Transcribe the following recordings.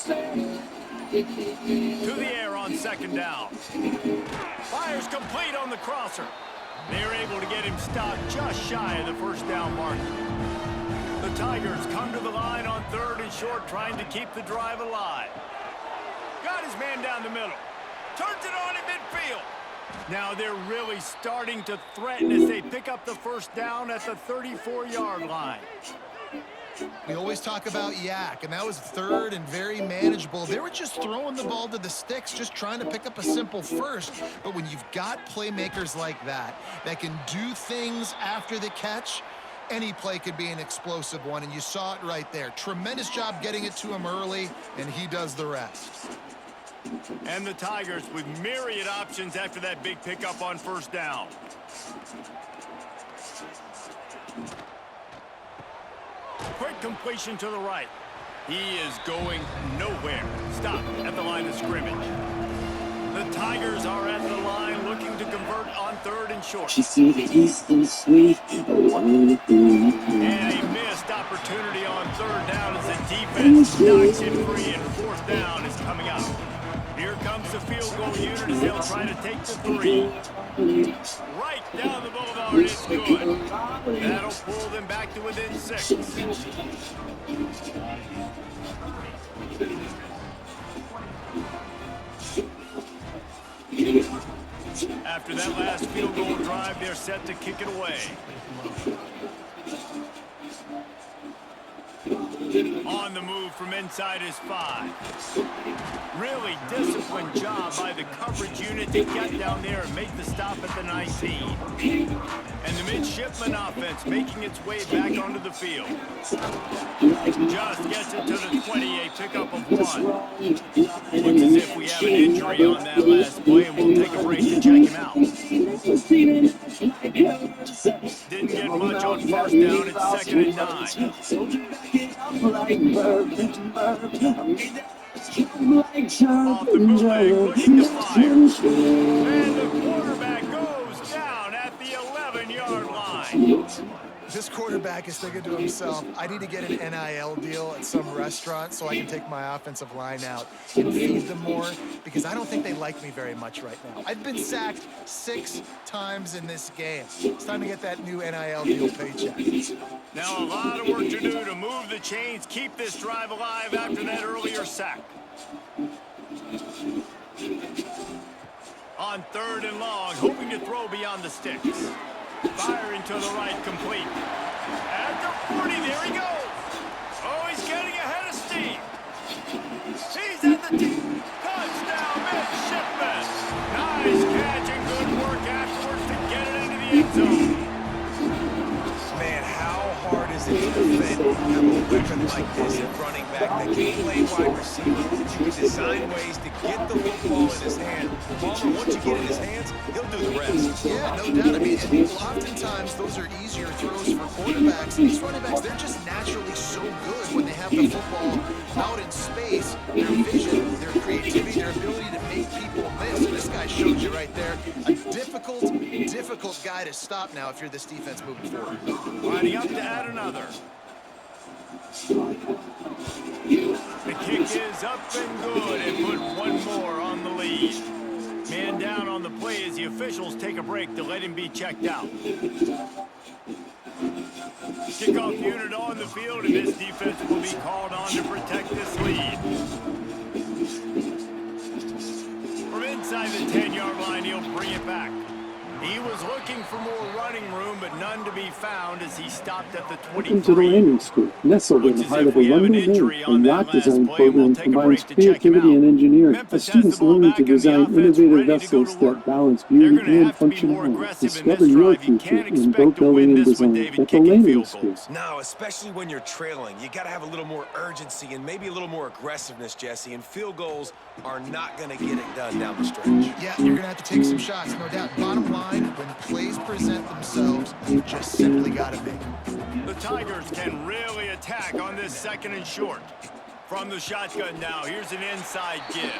To the air on second down. Fires complete on the crosser. They're able to get him stopped just shy of the first down marker. The Tigers come to the line on third and short, trying to keep the drive alive. Got his man down the middle. Turns it on in midfield. Now they're really starting to threaten as they pick up the first down at the 34-yard line. We always talk about Yak, and that was third and very manageable. They were just throwing the ball to the sticks, just trying to pick up a simple first. But when you've got playmakers like that can do things after the catch, any play could be an explosive one, and you saw it right there. Tremendous job getting it to him early, and he does the rest. And the Tigers with myriad options after that big pickup on first down. Quick completion to the right. He is going nowhere. Stop at the line of scrimmage. The Tigers are at the line looking to convert on third and short. And a missed opportunity on third down as the defense knocks it free, and fourth down is coming up. Here comes the field goal unit as they'll try to take the three. Right down the boulevard, it's good. That'll pull them back to within 6. After that last field goal drive, they're set to kick it away. On the move from inside his 5. Really disciplined job by the coverage unit to get down there and make the stop at the 19. And the midshipman offense making its way back onto the field. Just gets it to the 20, a pickup of 1. Looks as if we have an injury on that last play, and we'll take a break to check him out. Didn't get much on first down. It's 2nd and 9. Off the bootleg, looking to fire. And the quarterback goes down at the 11-yard line. This quarterback is thinking to himself, I need to get an NIL deal at some restaurant so I can take my offensive line out and feed them more, because I don't think they like me very much right now. I've been sacked 6 times in this game. It's time to get that new NIL deal paycheck. Now a lot of work to do to move the chains, keep this drive alive after that earlier sack. On third and long, hoping to throw beyond the sticks. Firing to the right, complete. At the 40, there he goes. Oh, he's getting ahead of steam. He's at the touchdown, midshipman. Nice catch and good work afterwards to get it into the end zone. Man, how hard is it to defend have a weapon like this at running back that can play wide receiver? You can design ways to get the football in his hand. Palmer, once you get in his hands, he'll do the rest. Yeah, no doubt. I mean, oftentimes those are easier throws for quarterbacks. And these running backs, they're just naturally so good when they have the football out in space. Their vision, their creativity, their ability to make people miss. And this guy showed you right there. A difficult guy to stop now if you're this defense moving forward. Lining up to add another. The kick is up and good, and put one more on the lead. Man down on the play as the officials take a break to let him be checked out. Kickoff unit on the field, and this defense will be called on to protect this lead. From inside the 10-yard line, he'll bring it back. He was looking for more running room, but none to be found as he stopped at the 23. Welcome to the Landing School, nestled in the heart of a wonderful and yacht design program combines creativity and engineering. Our students learn to design innovative vessels that balance beauty and functionality. Discover your future in boat building and design at the Landing School. No, especially when you're trailing. You got to have a little more urgency and maybe a little more aggressiveness, Jesse, and field goals are not going to get it done down the stretch. Yeah, you're going to have to take some shots, no doubt. Bottom line, when plays present themselves, you just simply got to make them. The Tigers can really attack on this 2nd and short. From the shotgun now, here's an inside give.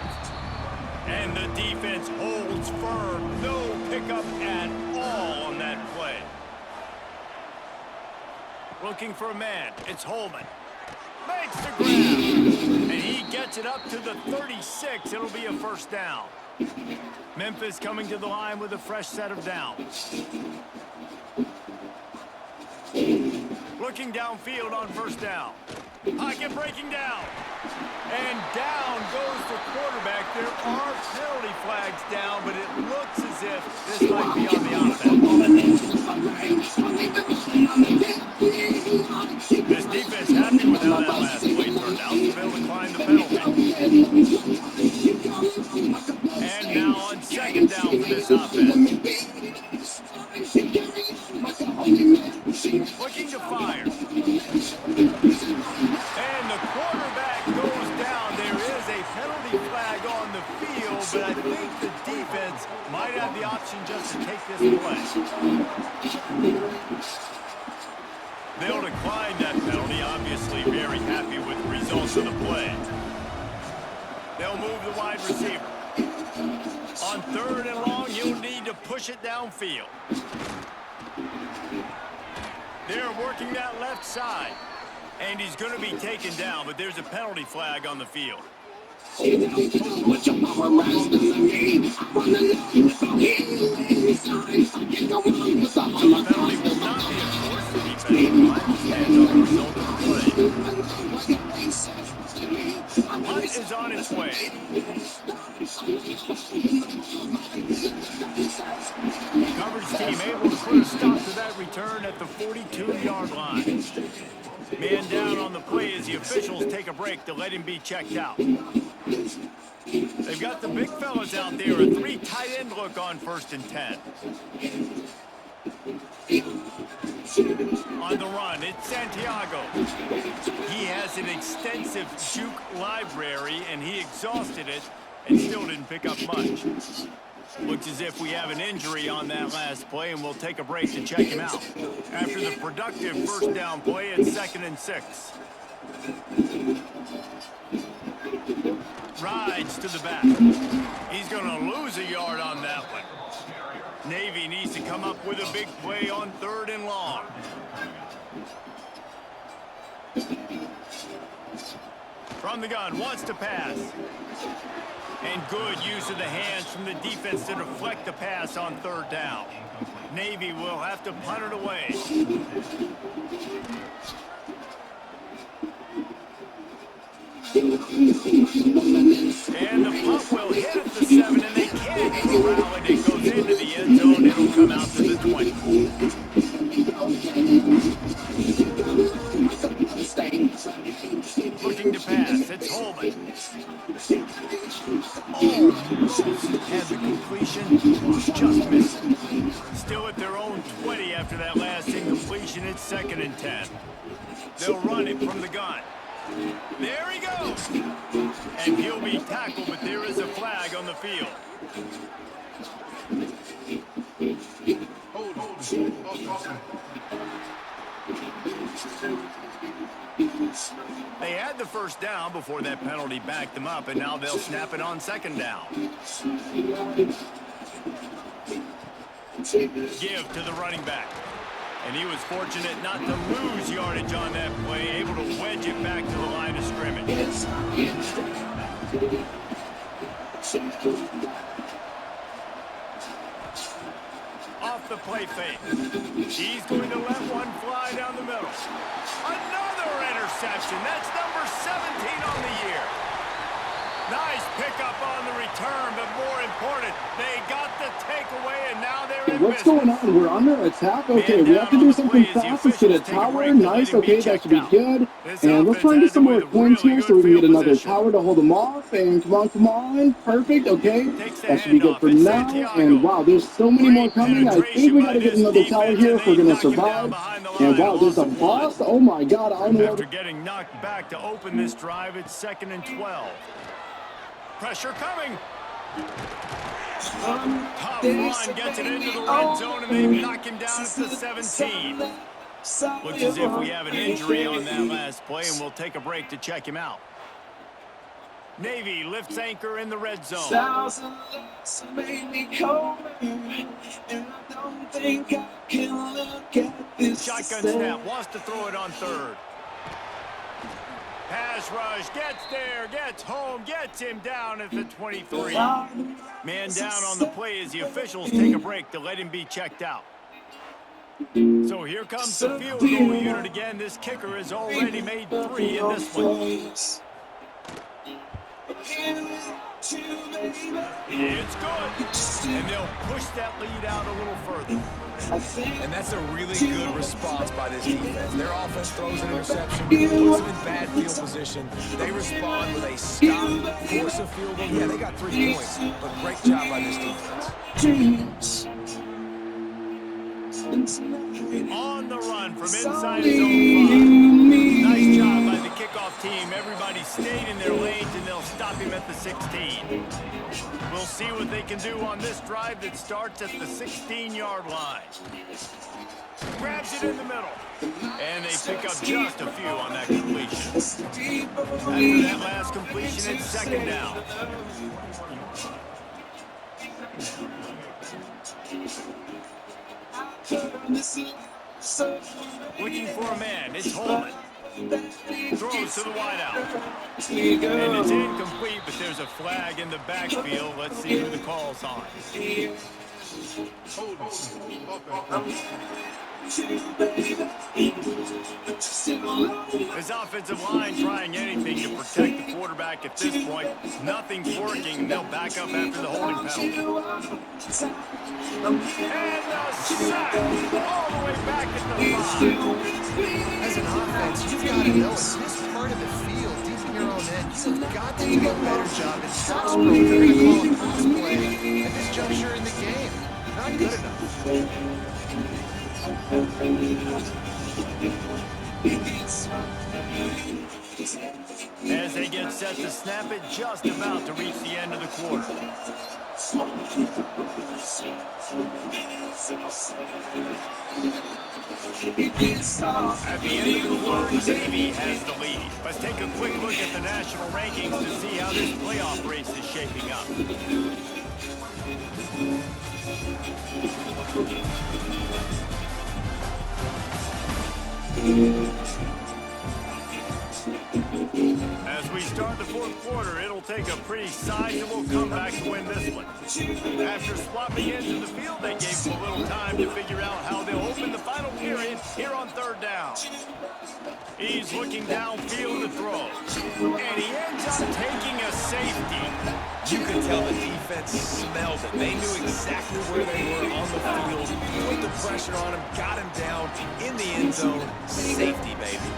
And the defense holds firm. No pickup at all on that play. Looking for a man. It's Holman. Makes the grab. And he gets gets it up to the 36. It'll be a first down. Memphis coming to the line with a fresh set of downs. Looking downfield on first down. Pocket breaking down. And down goes the quarterback. There are penalty flags down, but it looks as if this might be on the offense. This defense happy with how that last play turned out, so they'll decline the penalty. And now on second down for this offense. Looking to fire. And the quarterback goes down. There is a penalty flag on the field, but I think the defense might have the option just to take this play. They'll decline that penalty, obviously very happy with the results of the play. They'll move the wide receiver. On third and long, he'll need to push it downfield. They're working that left side. And he's going to be taken down, but there's a penalty flag on the field. So the penalty will not be enforced. The defensive line stands on the result of the play. Punt is on its way. Coverage team able to put a stop to that return at the 42-yard line. Man down on the play as the officials take a break to let him be checked out. They've got the big fellas out there, a 3 tight end look on 1st and 10. On the run, it's Santiago. He has an extensive juke library, and he exhausted it and still didn't pick up much. Looks as if we have an injury on that last play, and we'll take a break to check him out. After the productive first down play, it's 2nd and 6. Rides to the back. He's going to lose a yard on that one. Navy needs to come up with a big play on 3rd and long. From the gun, wants to pass. And good use of the hands from the defense to deflect the pass on 3rd down. Navy will have to punt it away. And the punt will hit at the 7, and they can't corral it. It goes into the end zone. It'll come out to the 20. Looking to pass. It's Holman. Almost had the completion. Just missed it. Still at their own 20 after that last incompletion. It's 2nd and 10. They'll run it from the gun. There he goes. And he'll be tackled, but there is a flag on the field. They had the first down before that penalty backed them up, and now they'll snap it on 2nd down. Give to the running back. And he was fortunate not to lose yardage on that play, able to wedge it back to the line of scrimmage. Off the play fake. He's going to let one fly down the middle. Another interception. That's number 17 on the year. Nice pickup on the return, but more important, they got the takeaway, and now they're in What's going on? We're under attack? Okay, we have to do something fast. Let's get a tower. Nice, okay, that should be good. And let's try and get some more points here so we can get another tower to hold them off. And come on. Perfect, okay. That should be good for now. And wow, there's so many more coming. I think we got to get another tower here if we're going to survive. And wow, there's a boss. Oh my God, I don't know. After getting knocked back to open this drive, it's 2nd and 12. Pressure coming. Tough run, gets it into the red zone, and they knock him down at the 17. Looks as if we have an injury on that last play, and we'll take a break to check him out. Navy lifts anchor in the red zone. Shotgun snap, wants to throw it on 3rd. Pass rush, gets there, gets home, gets him down at the 23. Man down on the play as the officials take a break to let him be checked out. So here comes the field goal unit again. This kicker has already made 3 in this one. It's good. And they'll push that lead out a little further. And that's a really good response by this defense. Their offense throws an interception, puts them in bad field position. They respond with a stop, force a field goal. Yeah, they got 3 points, but great job by this defense. On the run from inside his own 5. Nice job by the kickoff team. Everybody stayed in their lanes, and they'll stop him at the 16. We'll see what they can do on this drive that starts at the 16-yard line. Grabs it in the middle. And they pick up just a few on that completion. After that last completion, it's second down. Looking for a man, it's Holman. Throws to the wideout. And it's incomplete, but there's a flag in the backfield. Let's see who the call's on. His offensive line trying anything to protect the quarterback at this point. Nothing's working. They'll back up after the holding penalty. And the sack all the way back at the 5. As an offense, you've got to know in this part of the field, deep in your own end, you've got to do a better job in pass pro. They're going to call a pass play at this juncture in the game. Not good enough. As they get set to snap it, just about to reach the end of the quarter. At the end of the quarter, Navy has the lead. Let's take a quick look at the national rankings to see how this playoff race is shaping up. As we start the fourth quarter, it'll take a pretty sizable comeback to win this one. After swapping into the field, they gave them a little time to figure out how they'll open the final period here on third down. He's looking downfield to throw. And he ends up taking a safety. You could tell the defense smelled it. They knew exactly where they were on the field, put the pressure on him, got him down in the end zone. Safety, baby.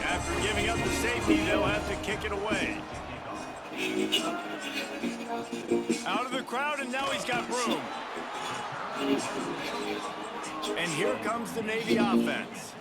After giving up the safety, they'll have to kick it away. Out of the crowd, and now he's got room. And here comes the Navy offense.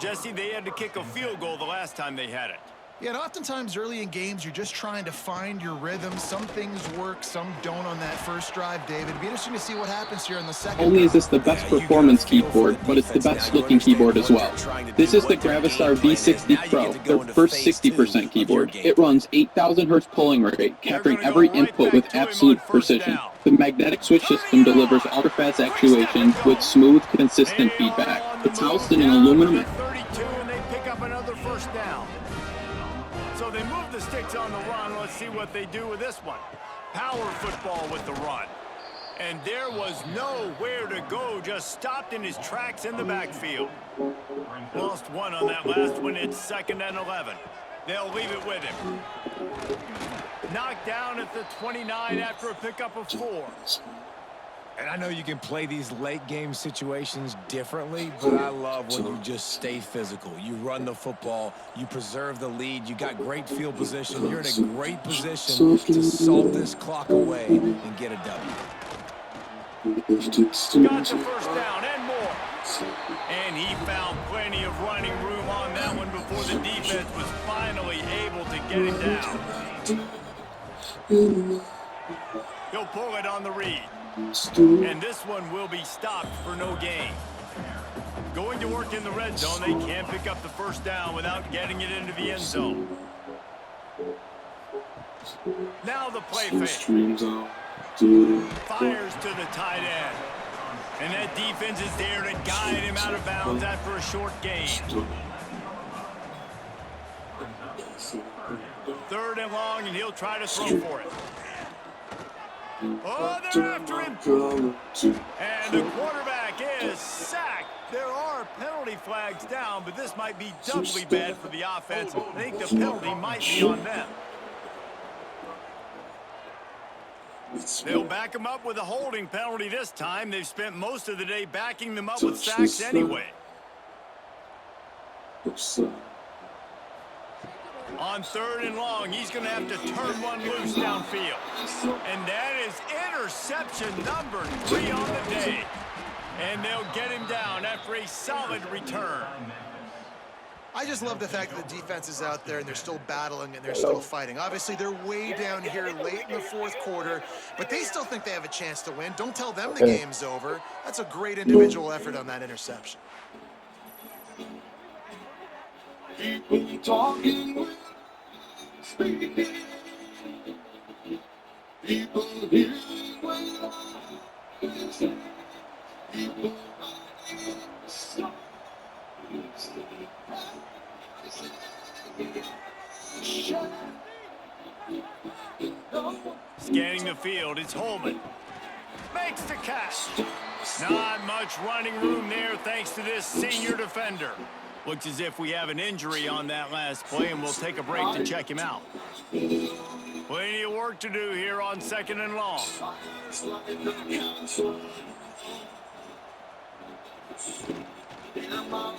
Jesse, they had to kick a field goal the last time they had it. Yeah, and oftentimes early in games, you're just trying to find your rhythm. Some things work, some don't on that first drive, David. It'd be interesting to see what happens here in the second. Only is this the best performance keyboard, but it's the best looking keyboard as well. This is the Gravistar V60 Pro, their first 60% keyboard. It runs 8,000 Hz polling rate, capturing every input with absolute precision. The magnetic switch system delivers ultra-fast actuation with smooth, consistent feedback. It's housed in an aluminum. 32, and they pick up another first down. So they move the sticks on the run. Let's see what they do with this one. Power football with the run. And there was nowhere to go, just stopped in his tracks in the backfield. Lost one on that last one. It's 2nd and 11. They'll leave it with him. Knocked down at the 29 after a pickup of 4. And I know you can play these late game situations differently, but I love when you just stay physical. You run the football, you preserve the lead, you got great field position. You're in a great position to salt this clock away and get a W. Got the first down and more. And he found plenty of running room on that one before the defense was finally able to get him down. He'll pull it on the read. And this one will be stopped for no gain. Going to work in the red zone, they can't pick up the first down without getting it into the end zone. Now the play fake. Fires to the tight end. And that defense is there to guide him out of bounds after a short gain. 3rd and long, and he'll try to throw for it. Oh, they're after him. And the quarterback is sacked. There are penalty flags down, but this might be doubly bad for the offense. I think the penalty might be on them. They'll back him up with a holding penalty this time. They've spent most of the day backing them up with sacks anyway. On 3rd and long, he's going to have to turn one loose downfield. And that is interception number 3 on the day. And they'll get him down after a solid return. I just love the fact that the defense is out there and they're still battling and they're still fighting. Obviously, they're way down here late in the 4th quarter, but they still think they have a chance to win. Don't tell them the game's over. That's a great individual effort on that interception. People talking, speaking, people hearing what I say, people stop. Scanning the field, it's Holman. Makes the catch. Not much running room there thanks to this senior defender. Looks as if we have an injury on that last play, and we'll take a break to check him out. Plenty of work to do here on 2nd and long.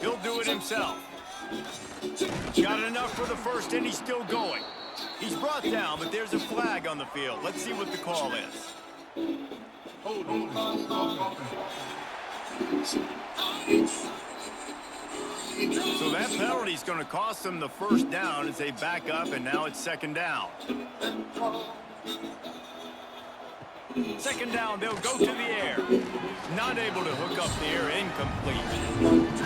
He'll do it himself. Got enough for the first, and he's still going. He's brought down, but there's a flag on the field. Let's see what the call is. So that penalty's going to cost them the first down as they back up, and now it's 2nd down. 2nd down, they'll go to the air. Not able to hook up there, incomplete.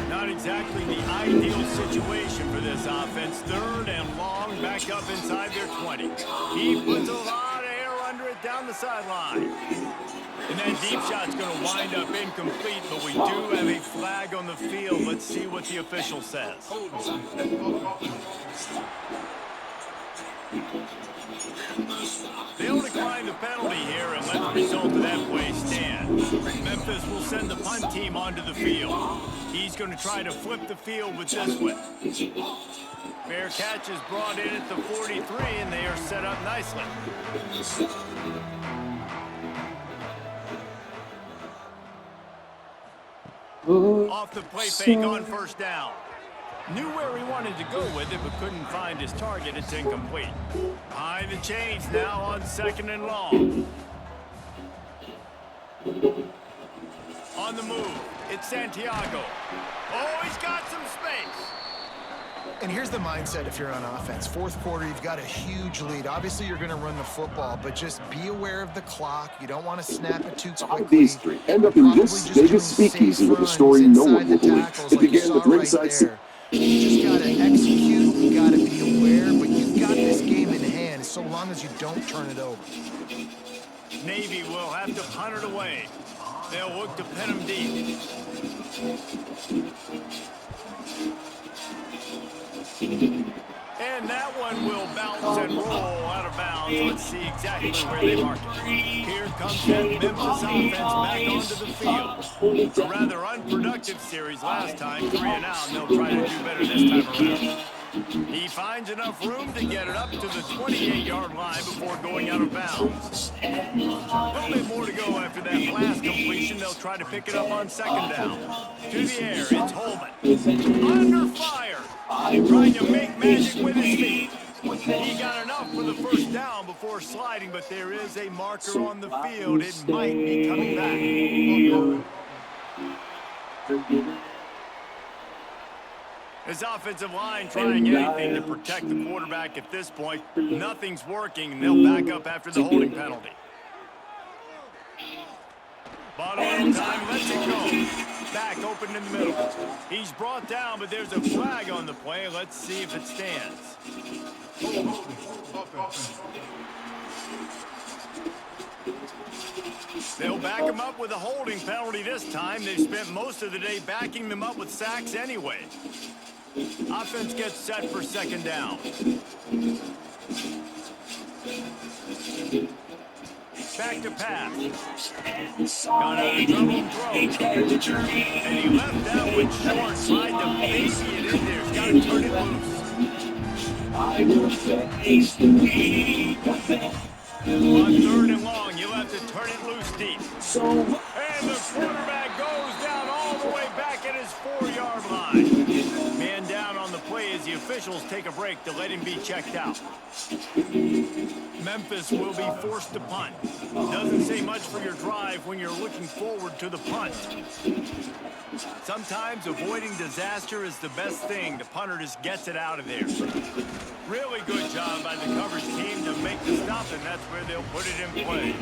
Not exactly the ideal situation for this offense. 3rd and long, back up inside their 20. He puts a lot of air under it down the sideline. And that deep shot's going to wind up incomplete, but we do have a flag on the field. Let's see what the official says. They'll decline the penalty here and let the result of that play stand. Memphis will send the punt team onto the field. He's going to try to flip the field with this one. Fair catch is brought in at the 43, and they are set up nicely. Off the play fake on 1st down. Knew where he wanted to go with it, but couldn't find his target. It's incomplete. Behind the chains now on 2nd and long. On the move, it's Santiago. Oh, he's got some space. And here's the mindset if you're on offense. 4th quarter, you've got a huge lead. Obviously, you're going to run the football, but just be aware of the clock. You don't want to snap it too quickly. These 3 end up in this Vegas speakeasy with a story no one will believe. It began with ringside. You just got to execute. You got to be aware, but you've got this game in hand so long as you don't turn it over. Navy will have to punt it away. They'll look to pin him deep. And that one will bounce and roll out of bounds. Let's see exactly where they mark it. Here comes that Memphis offense back onto the field. A rather unproductive series last time, 3 and out, and they'll try to do better this time around. He finds enough room to get it up to the 28-yard line before going out of bounds. A little bit more to go after that last completion. They'll try to pick it up on 2nd down. To the air, it's Holman. Under fire. Trying to make magic with his feet. He got enough for the first down before sliding, but there is a marker on the field. It might be coming back. His offensive line trying anything to protect the quarterback at this point. Nothing's working, and they'll back up after the holding penalty. Bottom time, lets it go. Back open in the middle. He's brought down, but there's a flag on the play. Let's see if it stands. They'll back him up with a holding penalty this time. They've spent most of the day backing them up with sacks anyway. Offense gets set for second down. Back to pass. Got out of trouble and throw. And he left that one short. Tried to baby it in there. He's got to turn it loose. On third and long, you'll have to turn it loose deep. And the quarterback goes down all the way back at his 4-yard line. Man down on the play as the officials take a break to let him be checked out. Memphis will be forced to punt. Doesn't say much for your drive when you're looking forward to the punt. Sometimes avoiding disaster is the best thing. The punter just gets it out of there. Really good job by the coverage team to make the stop, and that's where they'll put it in play.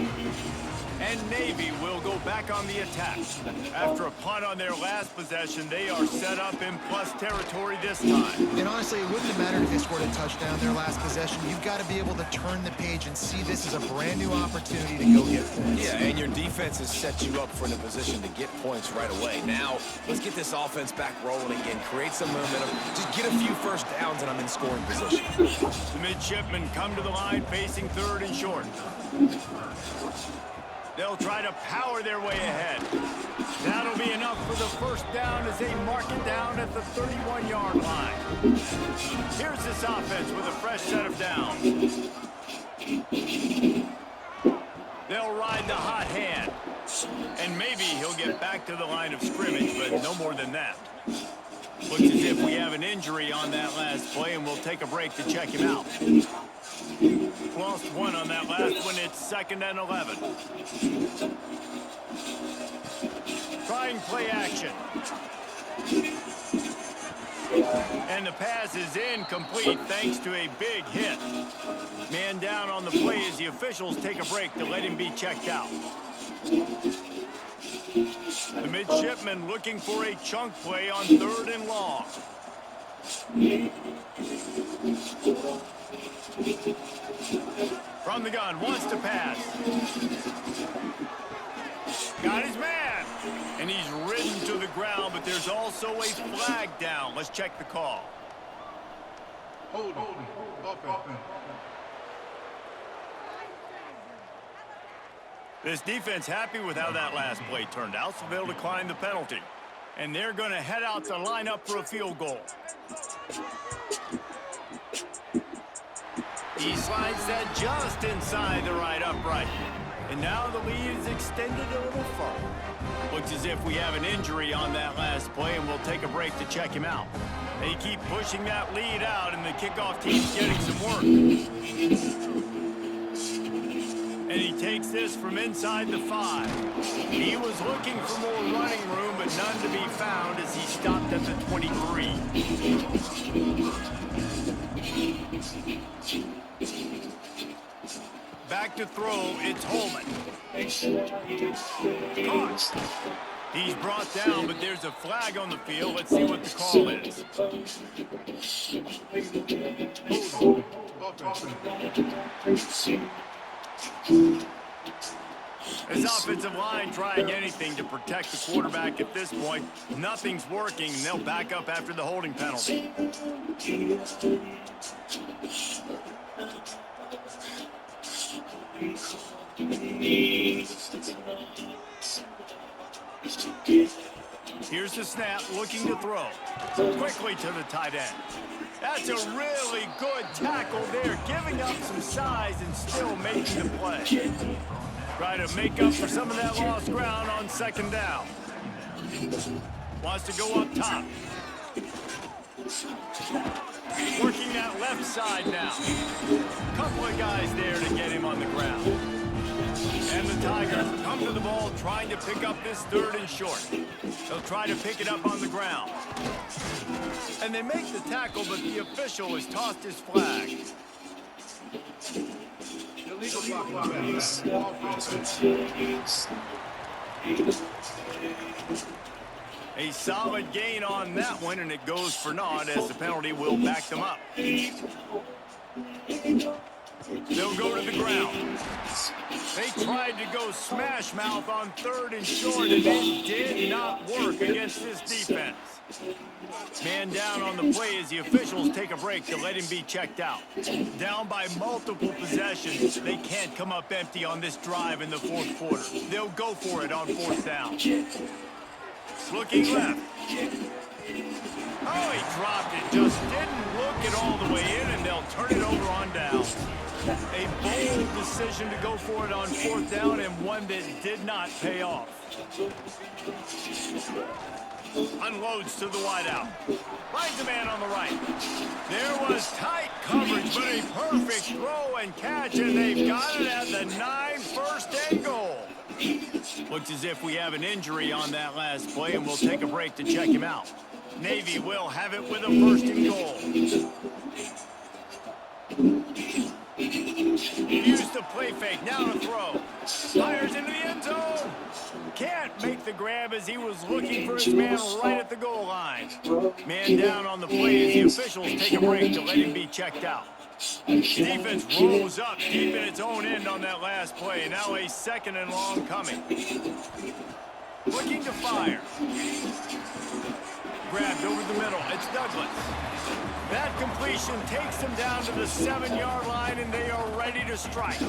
And Navy will go back on the attack. After a punt on their last possession, they are set up in plus territory this time. And honestly, it wouldn't have mattered if they scored a touchdown their last possession. You've got to be able to turn the page and see this as a brand new opportunity to go get points. Yeah, and your defense has set you up for the position to get points right away. Now, let's get this offense back rolling again. Create some momentum. Just get a few first downs and I'm in scoring position. The midshipmen come to the line facing third and short. They'll try to power their way ahead. That'll be enough for the first down as they mark it down at the 31-yard line. Here's this offense with a fresh set of downs. They'll ride the hot hand. And maybe he'll get back to the line of scrimmage, but no more than that. Looks as if we have an injury on that last play, and we'll take a break to check him out. Lost one on that last one. It's 2nd and 11. Trying play action. And the pass is incomplete thanks to a big hit. Man down on the play as the officials take a break to let him be checked out. The midshipmen looking for a chunk play on 3rd and long. From the gun, wants to pass. Got his man. And he's ridden to the ground, but there's also a flag down. Let's check the call. Hold on. This defense happy with how that last play turned out, so they'll decline the penalty. And they're going to head out to line up for a field goal. He slides that just inside the right upright. And now the lead is extended a little further. Looks as if we have an injury on that last play, and we'll take a break to check him out. They keep pushing that lead out, and the kickoff team's getting some work. And he takes this from inside the 5. He was looking for more running room, but none to be found as he stopped at the 23. Back to throw, it's Holman. Caught. He's brought down, but there's a flag on the field. Let's see what the call is. This offensive line trying anything to protect the quarterback at this point. Nothing's working. They'll back up after the holding penalty. Here's the snap, looking to throw. Quickly to the tight end. That's a really good tackle there, giving up some size and still making the play. Try to make up for some of that lost ground on 2nd down. Wants to go up top. Working that left side now. Couple of guys there to get him on the ground. And the Tigers come to the ball trying to pick up this 3rd and short. They'll try to pick it up on the ground. And they make the tackle, but the official has tossed his flag. Illegal block. A solid gain on that one, and it goes for naught as the penalty will back them up. They'll go to the ground. They tried to go smash mouth on 3rd and short, and it did not work against this defense. Man down on the play as the officials take a break to let him be checked out. Down by multiple possessions, they can't come up empty on this drive in the 4th quarter. They'll go for it on 4th down. Looking left. Oh, he dropped it. Just didn't look it all the way in, and they'll turn it over on down. A bold decision to go for it on 4th down, and one that did not pay off. Unloads to the wideout. Finds a man on the right. There was tight coverage, but a perfect throw and catch, and they've got it at the 9, 1st and goal. Looks as if we have an injury on that last play, and we'll take a break to check him out. Navy will have it with a 1st and goal. Used the play fake, now to throw. Fires into the end zone. Can't make the grab as he was looking for his man right at the goal line. Man down on the play as the officials take a break to let him be checked out. Defense rolls up deep in its own end on that last play. Now a 2nd and long coming. Looking to fire. Grabbed over the middle. It's Douglas. That completion takes them down to the 7-yard line, and they are ready to strike.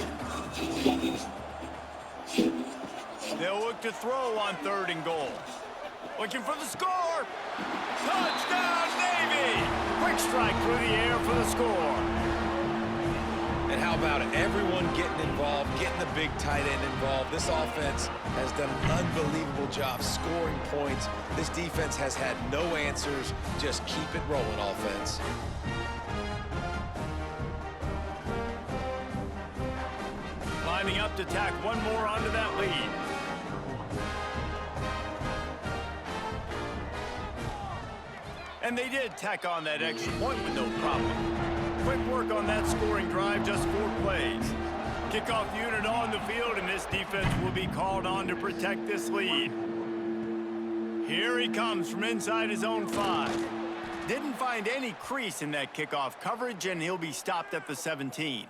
They'll look to throw on 3rd and goal. Looking for the score. Touchdown, Navy! Quick strike through the air for the score. And how about it? Everyone getting involved, getting the big tight end involved. This offense has done an unbelievable job scoring points. This defense has had no answers. Just keep it rolling, offense. Lining up to tack one more onto that lead. And they did tack on that extra point with no problem. Quick work on that scoring drive, just 4 plays. Kickoff unit on the field, and this defense will be called on to protect this lead. Here he comes from inside his own 5. Didn't find any crease in that kickoff coverage, and he'll be stopped at the 17.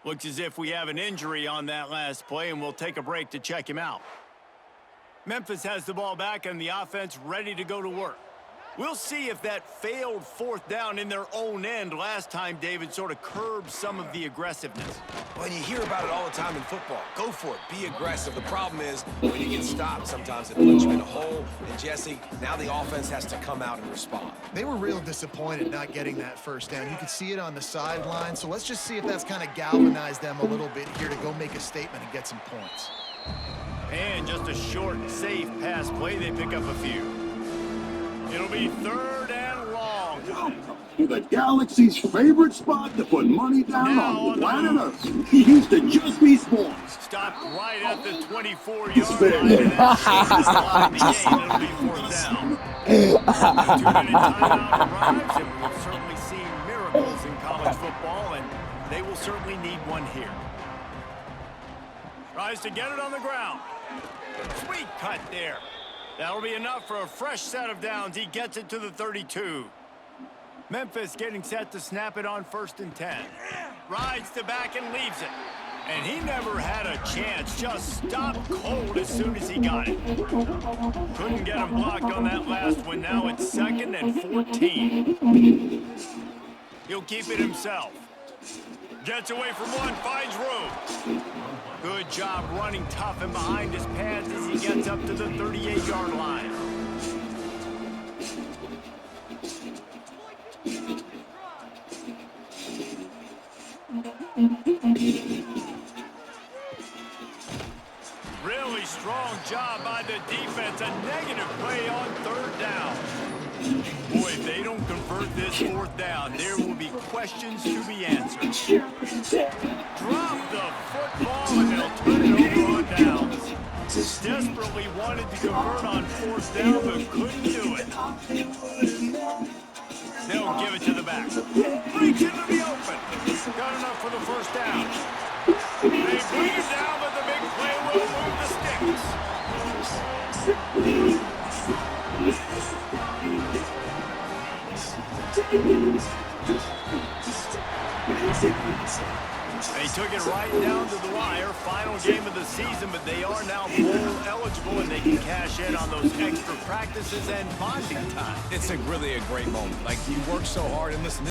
Looks as if we have an injury on that last play, and we'll take a break to check him out. Memphis has the ball back, and the offense ready to go to work. We'll see if that failed 4th down in their own end last time, David, sort of curbed some of the aggressiveness. Well, you hear about it all the time in football. Go for it. Be aggressive. The problem is when you get stopped, sometimes it puts you in a hole. And, Jesse, now the offense has to come out and respond. They were real disappointed not getting that 1st down. You could see it on the sideline. So let's just see if that's kind of galvanized them a little bit here to go make a statement and get some points. And just a short, safe pass play. They pick up a few. It'll be 3rd and long. To the Galaxy's favorite spot to put money down Now on planet Earth. He used to just be sports. Stopped right at the 24-yard line. And that's the game. It'll be 4th down. The 2-minute timeout arrives, and we've certainly seen miracles in college football, and they will certainly need one here. Tries to get it on the ground. Sweet cut there. That'll be enough for a fresh set of downs. He gets it to the 32. Memphis getting set to snap it on 1st and 10. Rides the back and leaves it. And he never had a chance. Just stopped cold as soon as he got it. Couldn't get him blocked on that last one. Now it's 2nd and 14. He'll keep it himself. Gets away from one, finds room. Good job running tough and behind his pads as he gets up to the 38-yard line. Really strong job by the defense. A negative play on 3rd down. Boy, if they don't convert this 4th down, there will be questions to be answered. Drop the football, and they'll turn it over on downs. Desperately wanted to convert on 4th down, but couldn't do it. They'll give it to the back. Breaks into the open. Got enough for the 1st down. They bring it down, but the big play will move the sticks. They took it right down to the wire. Final game of the season, but they are now bowl eligible, and they can cash in on those extra practices and bonding time. It's really a great moment. Like, you work so hard, and listen,